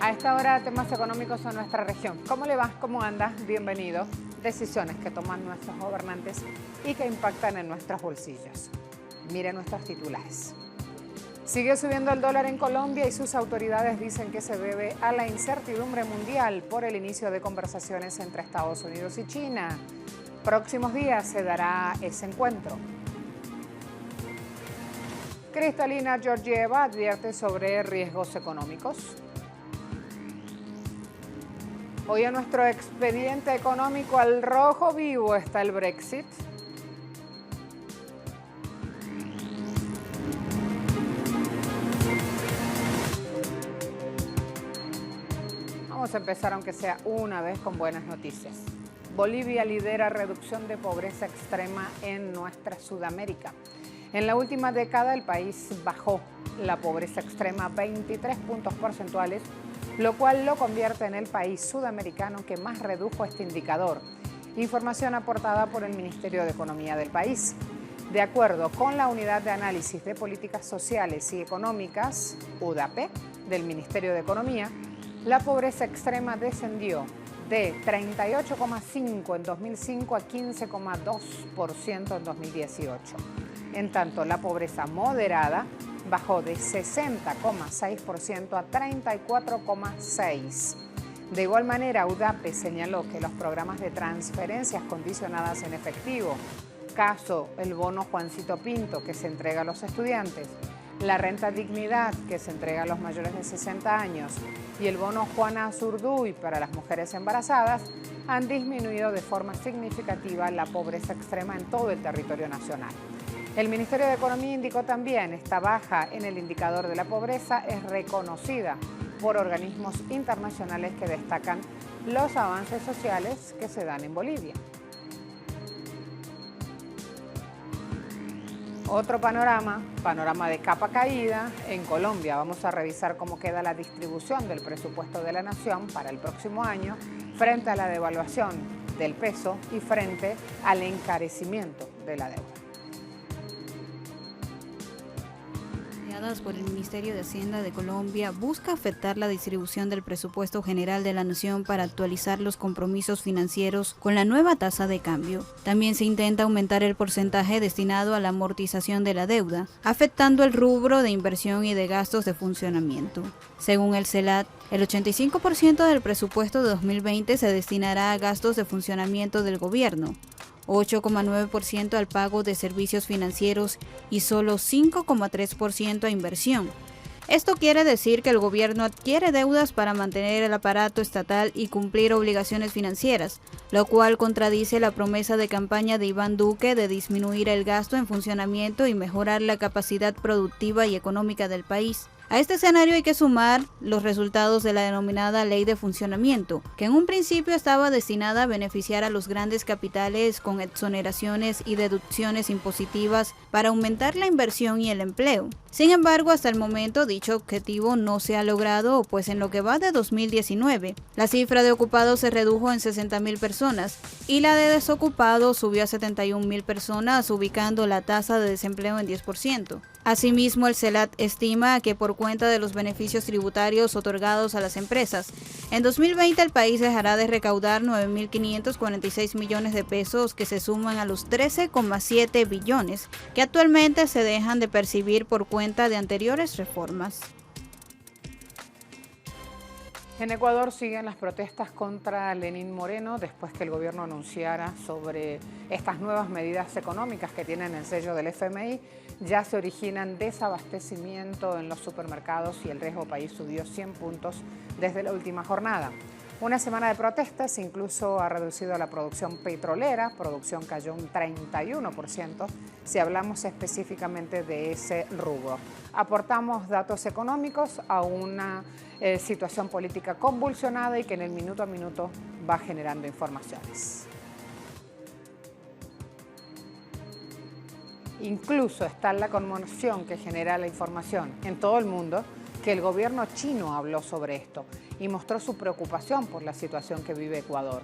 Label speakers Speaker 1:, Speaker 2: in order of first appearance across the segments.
Speaker 1: A esta hora, temas económicos en nuestra región. ¿Cómo le va? ¿Cómo anda? Bienvenido. Decisiones que toman nuestros gobernantes y que impactan en nuestros bolsillos. Mire nuestros titulares. Sigue subiendo el dólar en Colombia y sus autoridades dicen que se debe a la incertidumbre mundial por el inicio de conversaciones entre Estados Unidos y China. Próximos días se dará ese encuentro. Kristalina Georgieva advierte sobre riesgos económicos. Hoy en nuestro expediente económico al rojo vivo está el Brexit. Vamos a empezar, aunque sea una vez, con buenas noticias. Bolivia lidera reducción de pobreza extrema en nuestra Sudamérica. En la última década el país bajó la pobreza extrema 23 puntos porcentuales, lo cual lo convierte en el país sudamericano que más redujo este indicador. Información aportada por el Ministerio de Economía del país. De acuerdo con la Unidad de Análisis de Políticas Sociales y Económicas, UDAP, del Ministerio de Economía, la pobreza extrema descendió de 38,5% en 2005 a 15,2% en 2018. En tanto, la pobreza moderada bajó de 60,6% a 34,6%. De igual manera, UDAPE señaló que los programas de transferencias condicionadas en efectivo, caso el bono Juancito Pinto que se entrega a los estudiantes, la renta dignidad que se entrega a los mayores de 60 años y el bono Juana Azurduy para las mujeres embarazadas han disminuido de forma significativa la pobreza extrema en todo el territorio nacional. El Ministerio de Economía indicó también esta baja en el indicador de la pobreza es reconocida por organismos internacionales que destacan los avances sociales que se dan en Bolivia. Otro panorama de capa caída en Colombia. Vamos a revisar cómo queda la distribución del presupuesto de la Nación para el próximo año frente a la devaluación del peso y frente al encarecimiento de la deuda.
Speaker 2: Por el Ministerio de Hacienda de Colombia busca afectar la distribución del presupuesto general de la nación para actualizar los compromisos financieros con la nueva tasa de cambio. También se intenta aumentar el porcentaje destinado a la amortización de la deuda, afectando el rubro de inversión y de gastos de funcionamiento. Según el CELAT, el 85% del presupuesto de 2020 se destinará a gastos de funcionamiento del gobierno, 8,9% al pago de servicios financieros y solo 5,3% a inversión. Esto quiere decir que el gobierno adquiere deudas para mantener el aparato estatal y cumplir obligaciones financieras, lo cual contradice la promesa de campaña de Iván Duque de disminuir el gasto en funcionamiento y mejorar la capacidad productiva y económica del país. A este escenario hay que sumar los resultados de la denominada Ley de Funcionamiento, que en un principio estaba destinada a beneficiar a los grandes capitales con exoneraciones y deducciones impositivas para aumentar la inversión y el empleo. Sin embargo, hasta el momento dicho objetivo no se ha logrado, pues en lo que va de 2019, la cifra de ocupados se redujo en 60.000 personas y la de desocupados subió a 71.000 personas, ubicando la tasa de desempleo en 10%. Asimismo, el CELAT estima que por cuenta de los beneficios tributarios otorgados a las empresas, en 2020 el país dejará de recaudar 9.546 millones de pesos que se suman a los 13,7 billones que actualmente se dejan de percibir por cuenta de anteriores reformas.
Speaker 1: En Ecuador siguen las protestas contra Lenín Moreno después que el gobierno anunciara sobre estas nuevas medidas económicas que tienen el sello del FMI. Ya se originan desabastecimiento en los supermercados y el riesgo país subió 100 puntos desde la última jornada. Una semana de protestas incluso ha reducido la producción petrolera, producción cayó un 31%, si hablamos específicamente de ese rubro. Aportamos datos económicos a una situación política convulsionada y que en el minuto a minuto va generando informaciones. Incluso está la conmoción que genera la información en todo el mundo que el gobierno chino habló sobre esto y mostró su preocupación por la situación que vive Ecuador.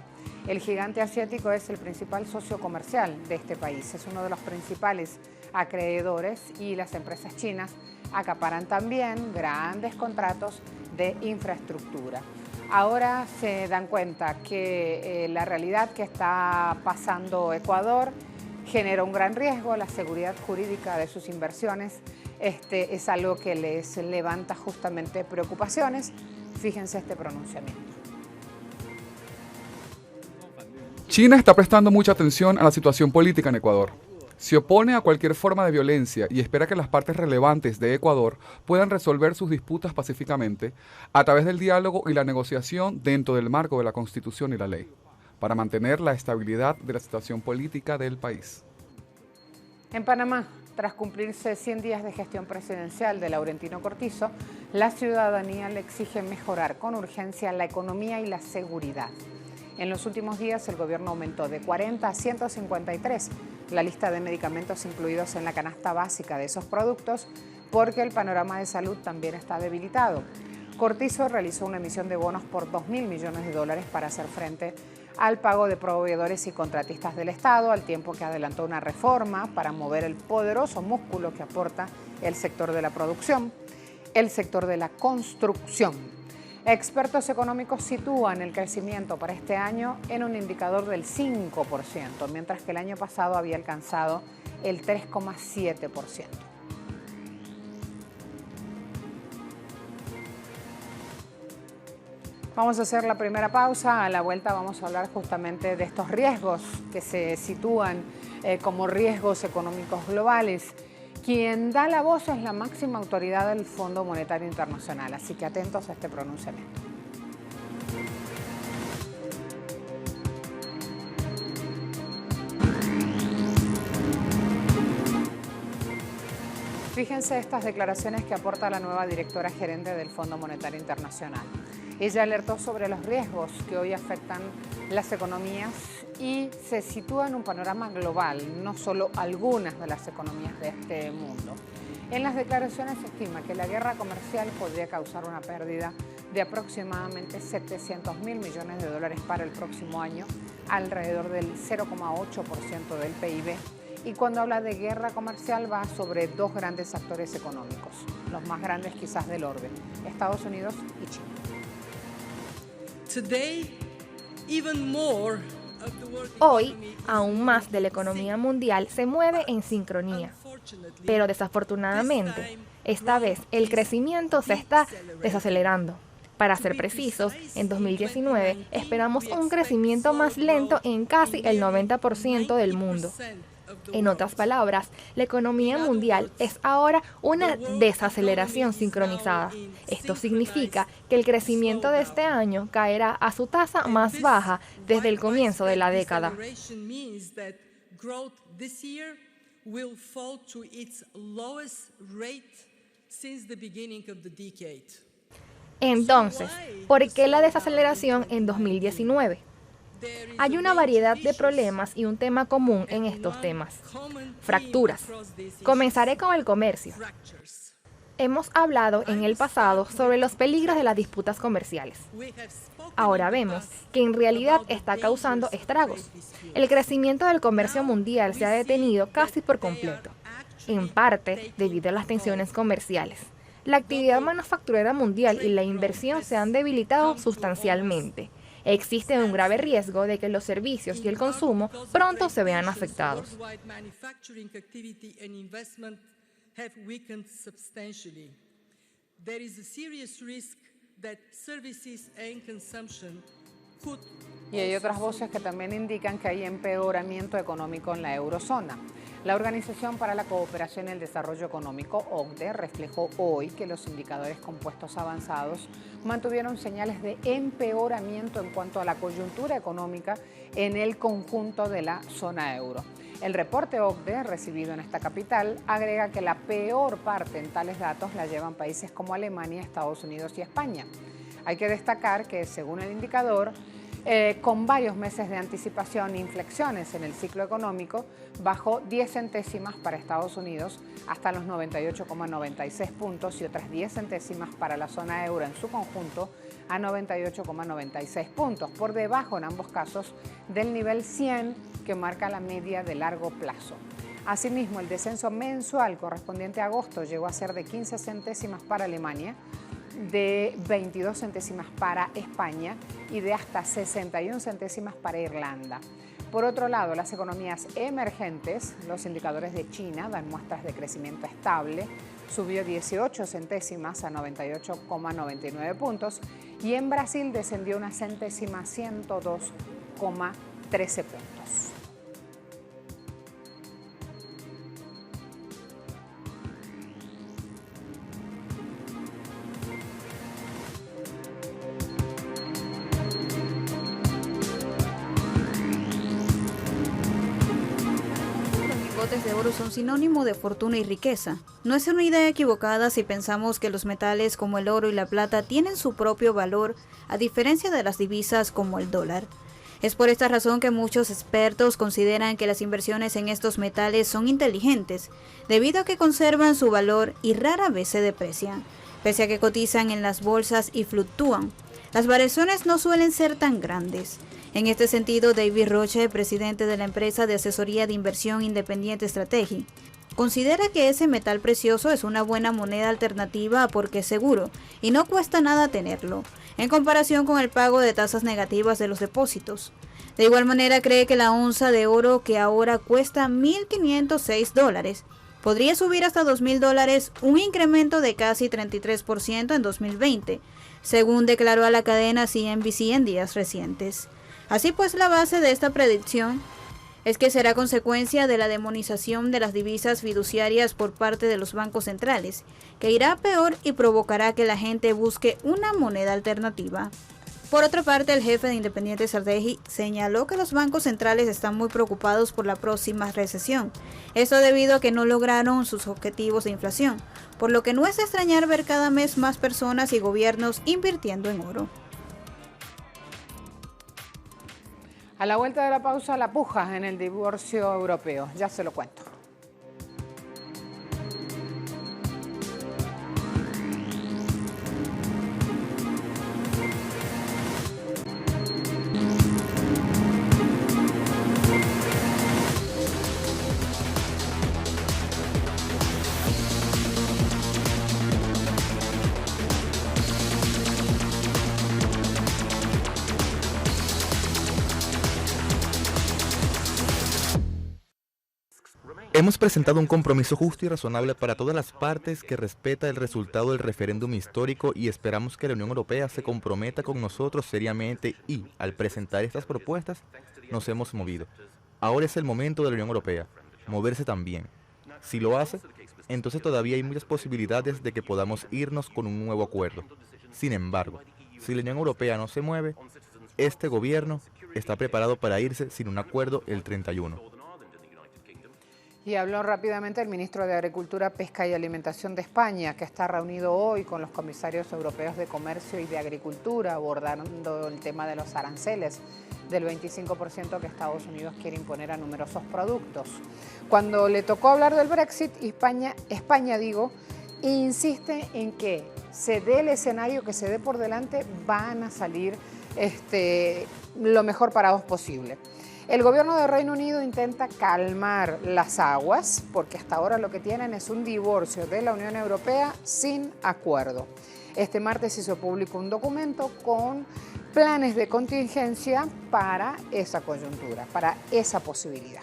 Speaker 1: El gigante asiático es el principal socio comercial de este país, es uno de los principales acreedores y las empresas chinas acaparan también grandes contratos de infraestructura. Ahora se dan cuenta que la realidad que está pasando Ecuador genera un gran riesgo, la seguridad jurídica de sus inversiones es algo que les levanta justamente preocupaciones. Fíjense este pronunciamiento.
Speaker 3: China está prestando mucha atención a la situación política en Ecuador. Se opone a cualquier forma de violencia y espera que las partes relevantes de Ecuador puedan resolver sus disputas pacíficamente a través del diálogo y la negociación dentro del marco de la Constitución y la ley, para mantener la estabilidad de la situación política del país.
Speaker 1: En Panamá, tras cumplirse 100 días de gestión presidencial de Laurentino Cortizo, la ciudadanía le exige mejorar con urgencia la economía y la seguridad. En los últimos días, el gobierno aumentó de 40 a 153 la lista de medicamentos incluidos en la canasta básica de esos productos, porque el panorama de salud también está debilitado. Cortizo realizó una emisión de bonos por 2.000 millones de dólares para hacer frente al pago de proveedores y contratistas del Estado, al tiempo que adelantó una reforma para mover el poderoso músculo que aporta el sector de la producción, el sector de la construcción. Expertos económicos sitúan el crecimiento para este año en un indicador del 5%, mientras que el año pasado había alcanzado el 3,7%. Vamos a hacer la primera pausa. A la vuelta vamos a hablar justamente de estos riesgos que se sitúan como riesgos económicos globales. Quien da la voz es la máxima autoridad del Fondo Monetario Internacional, así que atentos a este pronunciamiento. Fíjense estas declaraciones que aporta la nueva directora gerente del Fondo Monetario Internacional. Ella alertó sobre los riesgos que hoy afectan las economías y se sitúa en un panorama global, no solo algunas de las economías de este mundo. En las declaraciones se estima que la guerra comercial podría causar una pérdida de aproximadamente 700.000 millones de dólares para el próximo año, alrededor del 0,8% del PIB. Y cuando habla de guerra comercial va sobre dos grandes actores económicos, los más grandes quizás del orbe, Estados Unidos y China.
Speaker 4: Hoy, aún más de la economía mundial se mueve en sincronía, pero desafortunadamente, esta vez el crecimiento se está desacelerando. Para ser precisos, en 2019 esperamos un crecimiento más lento en casi el 90% del mundo. En otras palabras, la economía mundial es ahora una desaceleración sincronizada. Esto significa que el crecimiento de este año caerá a su tasa más baja desde el comienzo de la década. Entonces, ¿por qué la desaceleración en 2019? Hay una variedad de problemas y un tema común en estos temas: fracturas. Comenzaré con el comercio. Hemos hablado en el pasado sobre los peligros de las disputas comerciales. Ahora vemos que en realidad está causando estragos. El crecimiento del comercio mundial se ha detenido casi por completo, en parte debido a las tensiones comerciales. La actividad manufacturera mundial y la inversión se han debilitado sustancialmente. Existe un grave riesgo de que los servicios y el consumo pronto se vean afectados.
Speaker 1: Y hay otras voces que también indican que hay empeoramiento económico en la eurozona. La Organización para la Cooperación y el Desarrollo Económico, OCDE, reflejó hoy que los indicadores compuestos avanzados mantuvieron señales de empeoramiento en cuanto a la coyuntura económica en el conjunto de la zona euro. El reporte OCDE, recibido en esta capital, agrega que la peor parte en tales datos la llevan países como Alemania, Estados Unidos y España. Hay que destacar que, según el indicador, con varios meses de anticipación e inflexiones en el ciclo económico, bajó 10 centésimas para Estados Unidos hasta los 98,96 puntos y otras 10 centésimas para la zona euro en su conjunto a 98,96 puntos, por debajo en ambos casos del nivel 100 que marca la media de largo plazo. Asimismo, el descenso mensual correspondiente a agosto llegó a ser de 15 centésimas para Alemania, de 22 centésimas para España y de hasta 61 centésimas para Irlanda. Por otro lado, las economías emergentes, los indicadores de China dan muestras de crecimiento estable, subió 18 centésimas a 98,99 puntos y en Brasil descendió una centésima a 102,13 puntos.
Speaker 2: De oro son sinónimo de fortuna y riqueza. No es una idea equivocada si pensamos que los metales como el oro y la plata tienen su propio valor, a diferencia de las divisas como el dólar. Es por esta razón que muchos expertos consideran que las inversiones en estos metales son inteligentes, debido a que conservan su valor y rara vez se deprecian, pese a que cotizan en las bolsas y fluctúan. Las variaciones no suelen ser tan grandes. En este sentido, David Roche, presidente de la empresa de asesoría de inversión Independiente Strategy, considera que ese metal precioso es una buena moneda alternativa porque es seguro y no cuesta nada tenerlo, en comparación con el pago de tasas negativas de los depósitos. De igual manera, cree que la onza de oro, que ahora cuesta $1,506, podría subir hasta $2,000, un incremento de casi 33% en 2020, según declaró a la cadena CNBC en días recientes. Así pues, la base de esta predicción es que será consecuencia de la demonización de las divisas fiduciarias por parte de los bancos centrales, que irá a peor y provocará que la gente busque una moneda alternativa. Por otra parte, el jefe de Independiente Strategy señaló que los bancos centrales están muy preocupados por la próxima recesión, esto debido a que no lograron sus objetivos de inflación, por lo que no es de extrañar ver cada mes más personas y gobiernos invirtiendo en oro.
Speaker 1: A la vuelta de la pausa, la puja en el divorcio europeo. Ya se lo cuento.
Speaker 5: Hemos presentado un compromiso justo y razonable para todas las partes que respeta el resultado del referéndum histórico y esperamos que la Unión Europea se comprometa con nosotros seriamente y, al presentar estas propuestas, nos hemos movido. Ahora es el momento de la Unión Europea, moverse también. Si lo hace, entonces todavía hay muchas posibilidades de que podamos irnos con un nuevo acuerdo. Sin embargo, si la Unión Europea no se mueve, este gobierno está preparado para irse sin un acuerdo el 31.
Speaker 1: Y habló rápidamente el ministro de Agricultura, Pesca y Alimentación de España, que está reunido hoy con los comisarios europeos de Comercio y de Agricultura, abordando el tema de los aranceles del 25% que Estados Unidos quiere imponer a numerosos productos. Cuando le tocó hablar del Brexit, España insiste en que se dé el escenario que se dé por delante, van a salir lo mejor parados posible. El gobierno de Reino Unido intenta calmar las aguas porque hasta ahora lo que tienen es un divorcio de la Unión Europea sin acuerdo. Este martes hizo público un documento con planes de contingencia para esa coyuntura, para esa posibilidad.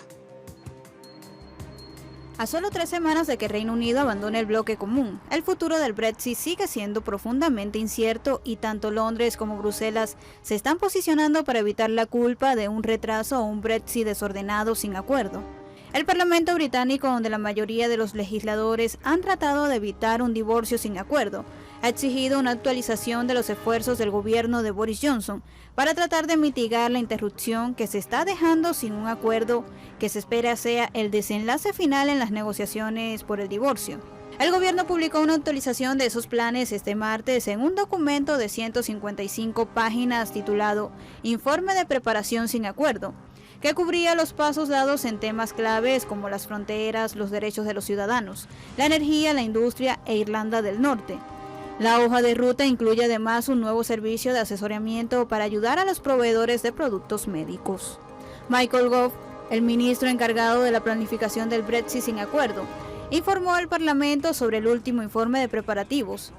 Speaker 2: A solo 3 semanas de que Reino Unido abandone el bloque común, el futuro del Brexit sigue siendo profundamente incierto y tanto Londres como Bruselas se están posicionando para evitar la culpa de un retraso o un Brexit desordenado sin acuerdo. El Parlamento británico, donde la mayoría de los legisladores han tratado de evitar un divorcio sin acuerdo, ha exigido una actualización de los esfuerzos del gobierno de Boris Johnson para tratar de mitigar la interrupción que se está dejando sin un acuerdo que se espera sea el desenlace final en las negociaciones por el divorcio. El gobierno publicó una actualización de esos planes este martes en un documento de 155 páginas titulado Informe de Preparación sin Acuerdo, que cubría los pasos dados en temas claves como las fronteras, los derechos de los ciudadanos, la energía, la industria e Irlanda del Norte. La hoja de ruta incluye además un nuevo servicio de asesoramiento para ayudar a los proveedores de productos médicos. Michael Gove, El ministro encargado de la planificación del Brexit sin acuerdo informó al Parlamento sobre el último informe de preparativos,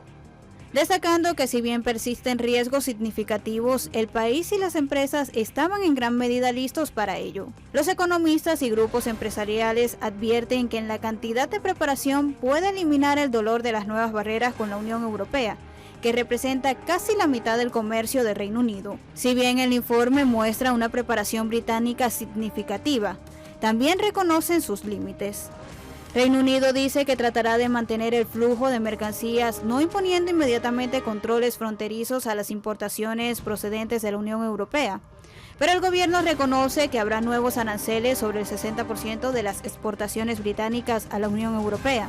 Speaker 2: destacando que si bien persisten riesgos significativos, el país y las empresas estaban en gran medida listos para ello. Los economistas y grupos empresariales advierten que en la cantidad de preparación puede eliminar el dolor de las nuevas barreras con la Unión Europea, que representa casi la mitad del comercio de Reino Unido. Si bien el informe muestra una preparación británica significativa, también reconocen sus límites. Reino Unido dice que tratará de mantener el flujo de mercancías, no imponiendo inmediatamente controles fronterizos a las importaciones procedentes de la Unión Europea. Pero el gobierno reconoce que habrá nuevos aranceles sobre el 60% de las exportaciones británicas a la Unión Europea,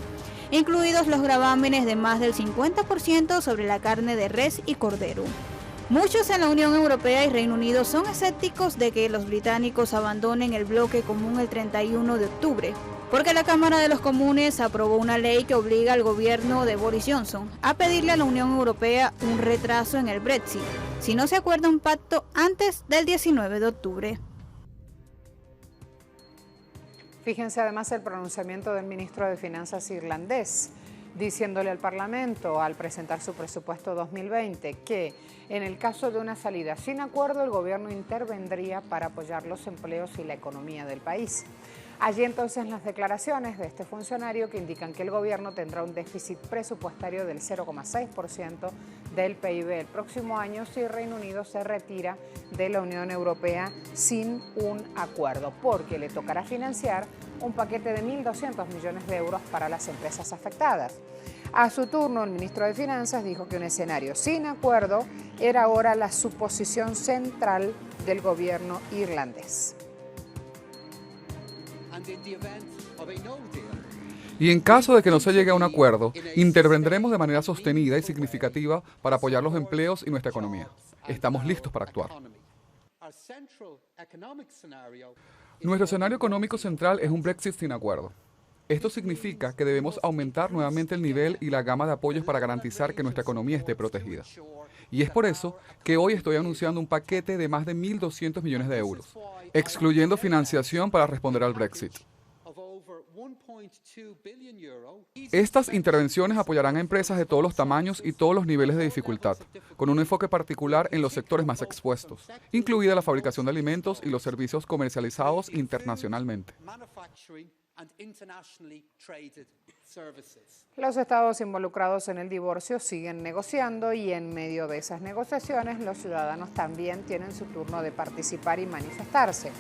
Speaker 2: incluidos los gravámenes de más del 50% sobre la carne de res y cordero. Muchos en la Unión Europea y Reino Unido son escépticos de que los británicos abandonen el bloque común el 31 de octubre, porque la Cámara de los Comunes aprobó una ley que obliga al gobierno de Boris Johnson a pedirle a la Unión Europea un retraso en el Brexit, si no se acuerda un pacto antes del 19 de octubre.
Speaker 1: Fíjense además el pronunciamiento del ministro de Finanzas irlandés, diciéndole al Parlamento al presentar su presupuesto 2020 que en el caso de una salida sin acuerdo el gobierno intervendría para apoyar los empleos y la economía del país. Allí entonces las declaraciones de este funcionario que indican que el gobierno tendrá un déficit presupuestario del 0,6% del PIB el próximo año si Reino Unido se retira de la Unión Europea sin un acuerdo, porque le tocará financiar un paquete de 1.200 millones de euros para las empresas afectadas. A su turno, el ministro de Finanzas dijo que un escenario sin acuerdo era ahora la suposición central del gobierno irlandés.
Speaker 3: Y en caso de que no se llegue a un acuerdo, intervendremos de manera sostenida y significativa para apoyar los empleos y nuestra economía. Estamos listos para actuar. Nuestro escenario económico central es un Brexit sin acuerdo. Esto significa que debemos aumentar nuevamente el nivel y la gama de apoyos para garantizar que nuestra economía esté protegida. Y es por eso que hoy estoy anunciando un paquete de más de 1.200 millones de euros, excluyendo financiación para responder al Brexit. Estas intervenciones apoyarán a empresas de todos los tamaños y todos los niveles de dificultad, con un enfoque particular en los sectores más expuestos, incluida la fabricación de alimentos y los servicios comercializados internacionalmente.
Speaker 1: Los estados involucrados en el divorcio siguen negociando y en medio de esas negociaciones los ciudadanos también tienen su turno de participar y manifestarse.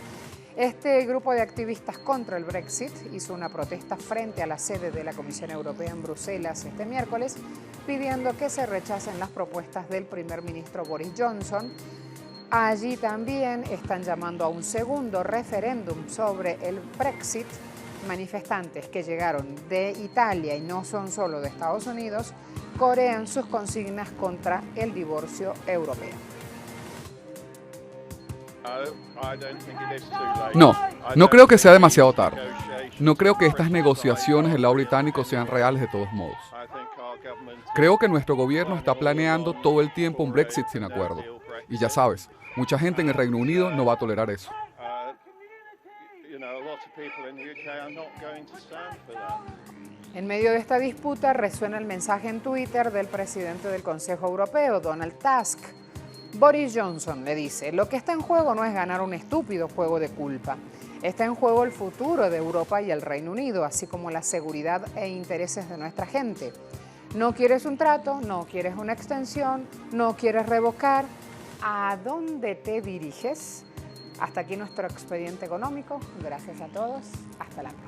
Speaker 1: Este grupo de activistas contra el Brexit hizo una protesta frente a la sede de la Comisión Europea en Bruselas este miércoles, pidiendo que se rechacen las propuestas del primer ministro Boris Johnson. Allí también están llamando a un segundo referéndum sobre el Brexit. Manifestantes que llegaron de Italia y no son solo de Estados Unidos, corean sus consignas contra el divorcio europeo.
Speaker 3: No creo que sea demasiado tarde. No creo que estas negociaciones del lado británico sean reales de todos modos. Creo que nuestro gobierno está planeando todo el tiempo un Brexit sin acuerdo. Y ya sabes, mucha gente en el Reino Unido no va a tolerar eso.
Speaker 1: En medio de esta disputa resuena el mensaje en Twitter del presidente del Consejo Europeo, Donald Tusk. Boris Johnson le dice, lo que está en juego no es ganar un estúpido juego de culpa. Está en juego el futuro de Europa y el Reino Unido, así como la seguridad e intereses de nuestra gente. No quieres un trato, no quieres una extensión, no quieres revocar. ¿A dónde te diriges? Hasta aquí nuestro expediente económico. Gracias a todos. Hasta la próxima.